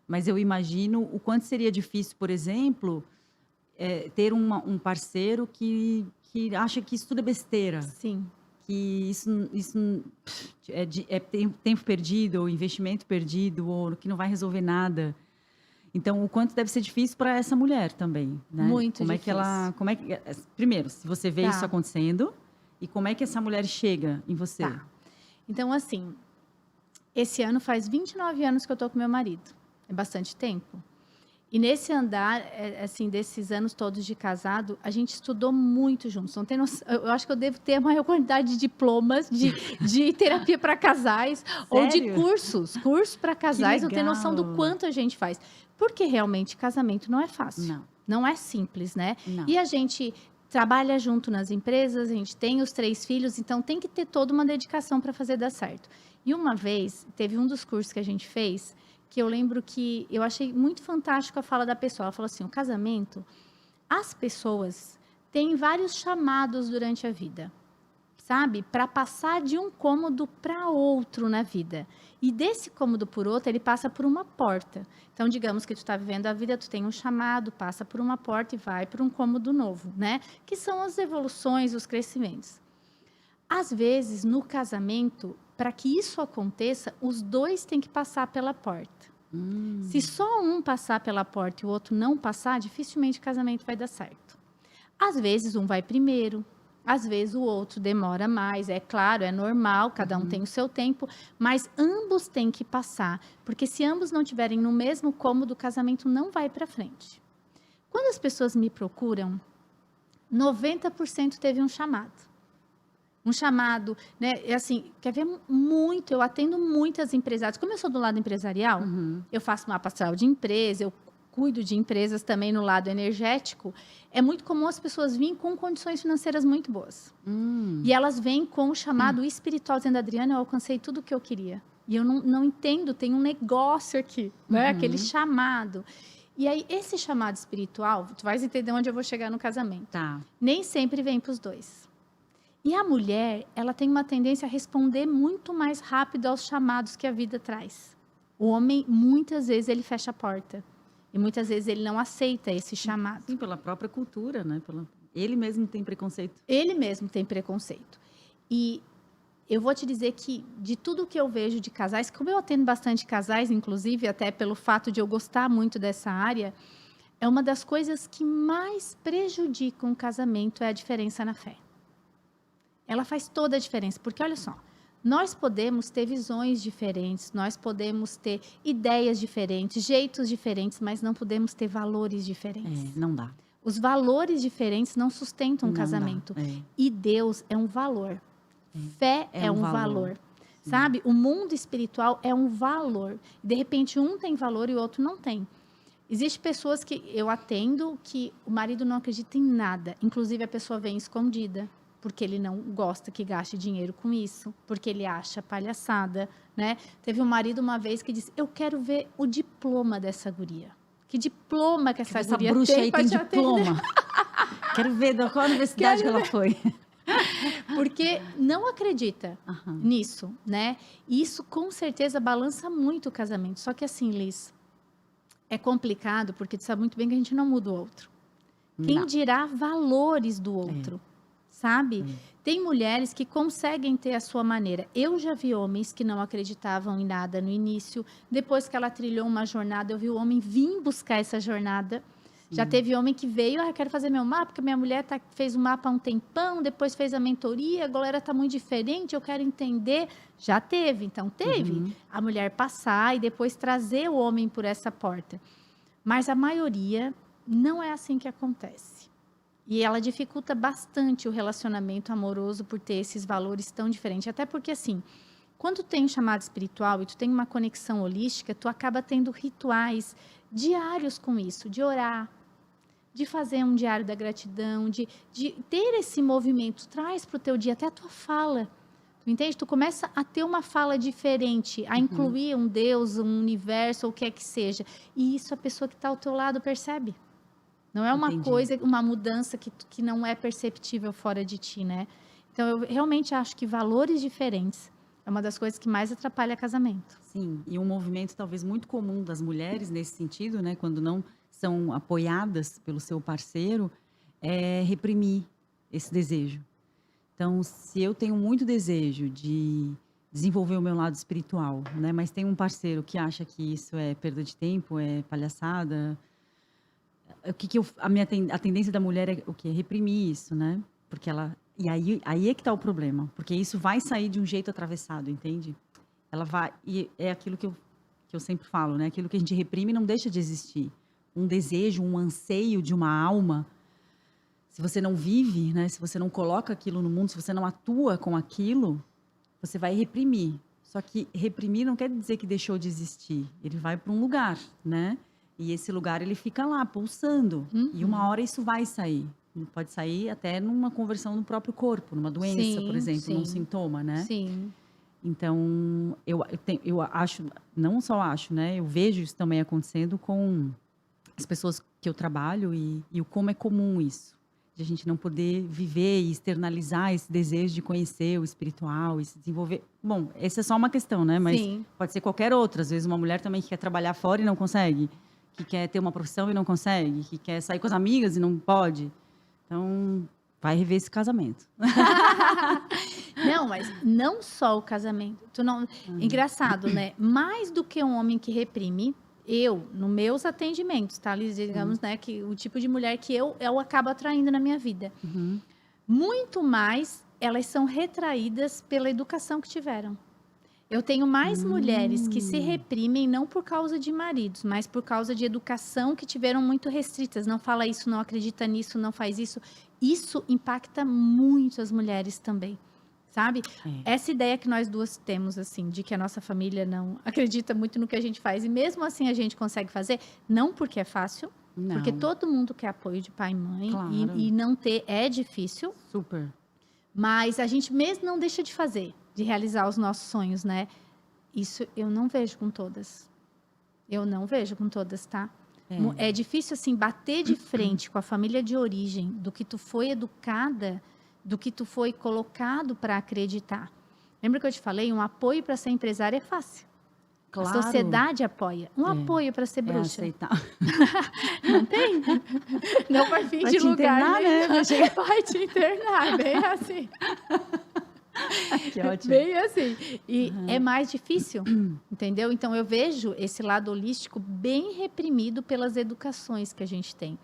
Mas eu imagino o quanto seria difícil, por exemplo, ter um parceiro que acha que isso tudo é besteira, Sim. que isso é tempo perdido, ou investimento perdido, ou que não vai resolver nada. Então, o quanto deve ser difícil para essa mulher também, né? Muito difícil. Primeiro, se você vê isso Tá, acontecendo, e como é que essa mulher chega em você? tá. Então, assim, esse ano faz 29 anos que eu tô com meu marido. É bastante tempo. E nesse andar, assim, desses anos todos de casado, a gente estudou muito juntos. Não tem noção, eu acho que eu devo ter a maior quantidade de diplomas de terapia para casais ou de Sério? cursos para Que casais. Não tem noção do legal! quanto a gente faz. Porque realmente casamento não é fácil. Não, Não é simples, né? não. E a gente trabalha junto nas empresas, a gente tem os 3 filhos, então tem que ter toda uma dedicação para fazer dar certo. E uma vez, teve um dos cursos que a gente fez, que eu lembro que eu achei muito fantástico a fala da pessoa. Ela falou assim: o casamento, as pessoas têm vários chamados durante a vida, sabe? Para passar de um cômodo para outro na vida. E desse cômodo por outro, ele passa por uma porta. Então, digamos que tu está vivendo a vida, tu tem um chamado, passa por uma porta e vai para um cômodo novo, né? Que são as evoluções, os crescimentos. Às vezes, no casamento, para que isso aconteça, os dois têm que passar pela porta. Se só um passar pela porta e o outro não passar, dificilmente o casamento vai dar certo. Às vezes, um vai primeiro, às vezes o outro demora mais. É claro, é normal, cada um tem o seu tempo, mas ambos têm que passar, porque se ambos não estiverem no mesmo cômodo, o casamento não vai para frente. Quando as pessoas me procuram, 90% teve um chamado. Um chamado, né? É assim, quer ver muito, eu atendo muitas empresárias. Como eu sou do lado empresarial, eu faço mapa astral de empresa, eu cuido de empresas também no lado energético. É muito comum as pessoas virem com condições financeiras muito boas. E elas vêm com o chamado espiritual, dizendo: Adriana, eu alcancei tudo o que eu queria. E eu não entendo, tem um negócio aqui, né? Aquele chamado. E aí, esse chamado espiritual, tu vais entender onde eu vou chegar no casamento. Tá. Nem sempre vem para os dois. E a mulher, ela tem uma tendência a responder muito mais rápido aos chamados que a vida traz. O homem, muitas vezes, ele fecha a porta. E muitas vezes ele não aceita esse chamado. Sim, pela própria cultura, né? Ele mesmo tem preconceito. Ele mesmo tem preconceito. E eu vou te dizer que, de tudo que eu vejo de casais, como eu atendo bastante casais, inclusive, até pelo fato de eu gostar muito dessa área, é uma das coisas que mais prejudicam o casamento é a diferença na fé. Ela faz toda a diferença, porque olha só, nós podemos ter visões diferentes, nós podemos ter ideias diferentes, jeitos diferentes, mas não podemos ter valores diferentes. Não dá. Os valores diferentes não sustentam um Não casamento. dá, E Deus é um valor. Fé é um valor. Sabe? O mundo espiritual é um valor. De repente, um tem valor e o outro não tem. Existem pessoas que eu atendo que o marido não acredita em nada. Inclusive, a pessoa vem escondida, porque ele não gosta que gaste dinheiro com isso, porque ele acha palhaçada, né? Teve um marido uma vez que disse: eu quero ver o diploma dessa guria. Que diploma que essa guria bruxa tem aí pra tem te atender? diploma. Quero ver da qual universidade que ela foi. Porque não acredita nisso, né? E isso com certeza balança muito o casamento. Só que assim, Liz, é complicado porque tu sabe muito bem que a gente não muda o outro. Quem dirá valores do outro, sabe? Tem mulheres que conseguem ter a sua maneira. Eu já vi homens que não acreditavam em nada no início. Depois que ela trilhou uma jornada, eu vi o homem vir buscar essa jornada. Já teve homem que veio: eu quero fazer meu mapa, porque minha mulher fez o mapa há um tempão, depois fez a mentoria, a galera está muito diferente, eu quero entender. Já teve, então teve a mulher passar e depois trazer o homem por essa porta. Mas a maioria não é assim que acontece. E ela dificulta bastante o relacionamento amoroso por ter esses valores tão diferentes. Até porque, assim, quando tu tem um chamado espiritual e tu tem uma conexão holística, tu acaba tendo rituais diários com isso, de orar, de fazer um diário da gratidão, de ter esse movimento. Traz para o teu dia até a tua fala. Tu entende? Tu começa a ter uma fala diferente, a incluir um Deus, um universo, ou o que é que seja. E isso a pessoa que está ao teu lado percebe. Não é uma coisa, uma mudança que não é perceptível fora de ti, né? Então, eu realmente acho que valores diferentes É uma das coisas que mais atrapalha casamento. Sim, e um movimento talvez muito comum das mulheres nesse sentido, né, quando não são apoiadas pelo seu parceiro, é reprimir esse desejo. Então, se eu tenho muito desejo de desenvolver o meu lado espiritual, né, mas tem um parceiro que acha que isso é perda de tempo, é palhaçada, o que que eu, a tendência da mulher é o quê? Reprimir isso, né? Porque ela, e aí é que tá o problema, porque isso vai sair de um jeito atravessado, entende? Ela vai, e é aquilo que eu sempre falo, né? Aquilo que a gente reprime não deixa de existir. Um desejo, um anseio de uma alma, se você não vive, né? Se você não coloca aquilo no mundo, se você não atua com aquilo, você vai reprimir. Só que reprimir não quer dizer que deixou de existir. Ele vai para um lugar, né? E esse lugar ele fica lá, pulsando. E uma hora isso vai sair. Pode sair até numa conversão no próprio corpo, numa doença, por exemplo, num sintoma, né? Sim. Então, eu acho, não só acho, né? Eu vejo isso também acontecendo com as pessoas que eu trabalho e o como é comum isso. De a gente não poder viver e externalizar esse desejo de conhecer o espiritual e se desenvolver. Bom, essa é só uma questão, né? Mas pode ser qualquer outra. Às vezes uma mulher também que quer trabalhar fora e não consegue. Que quer ter uma profissão e não consegue. Que quer sair com as amigas e não pode. Então, vai rever esse casamento. Não, mas não só o casamento. Engraçado, né? Mais do que um homem que reprime, nos meus atendimentos, tá? Digamos, né, que o tipo de mulher que eu acabo atraindo na minha vida. Muito mais, elas são retraídas pela educação que tiveram. Eu tenho mais mulheres que se reprimem não por causa de maridos, mas por causa de educação que tiveram muito restritas. Não fala isso, não acredita nisso, não faz isso. Isso impacta muito as mulheres também, sabe? Essa ideia que nós duas temos, assim, de que a nossa família não acredita muito no que a gente faz. E mesmo assim a gente consegue fazer, não porque é fácil, porque todo mundo quer apoio de pai e mãe. Claro. E não ter é difícil. Super. Mas a gente mesmo não deixa de fazer, de realizar os nossos sonhos, né? Isso eu não vejo com todas. Eu não vejo com todas, tá? É difícil, assim, bater de frente com a família de origem, do que tu foi educada, do que tu foi colocado para acreditar. Lembra que eu te falei? Um apoio para ser empresária é fácil. Claro. A sociedade apoia. Um apoio para ser bruxa. Aceitar. Não tem? Não vai fim Vai de te lugar, internar, né? né? Vai te internar, bem assim. Que ótimo. Bem assim. E é mais difícil, entendeu? Então, eu vejo esse lado holístico bem reprimido pelas educações que a gente tem.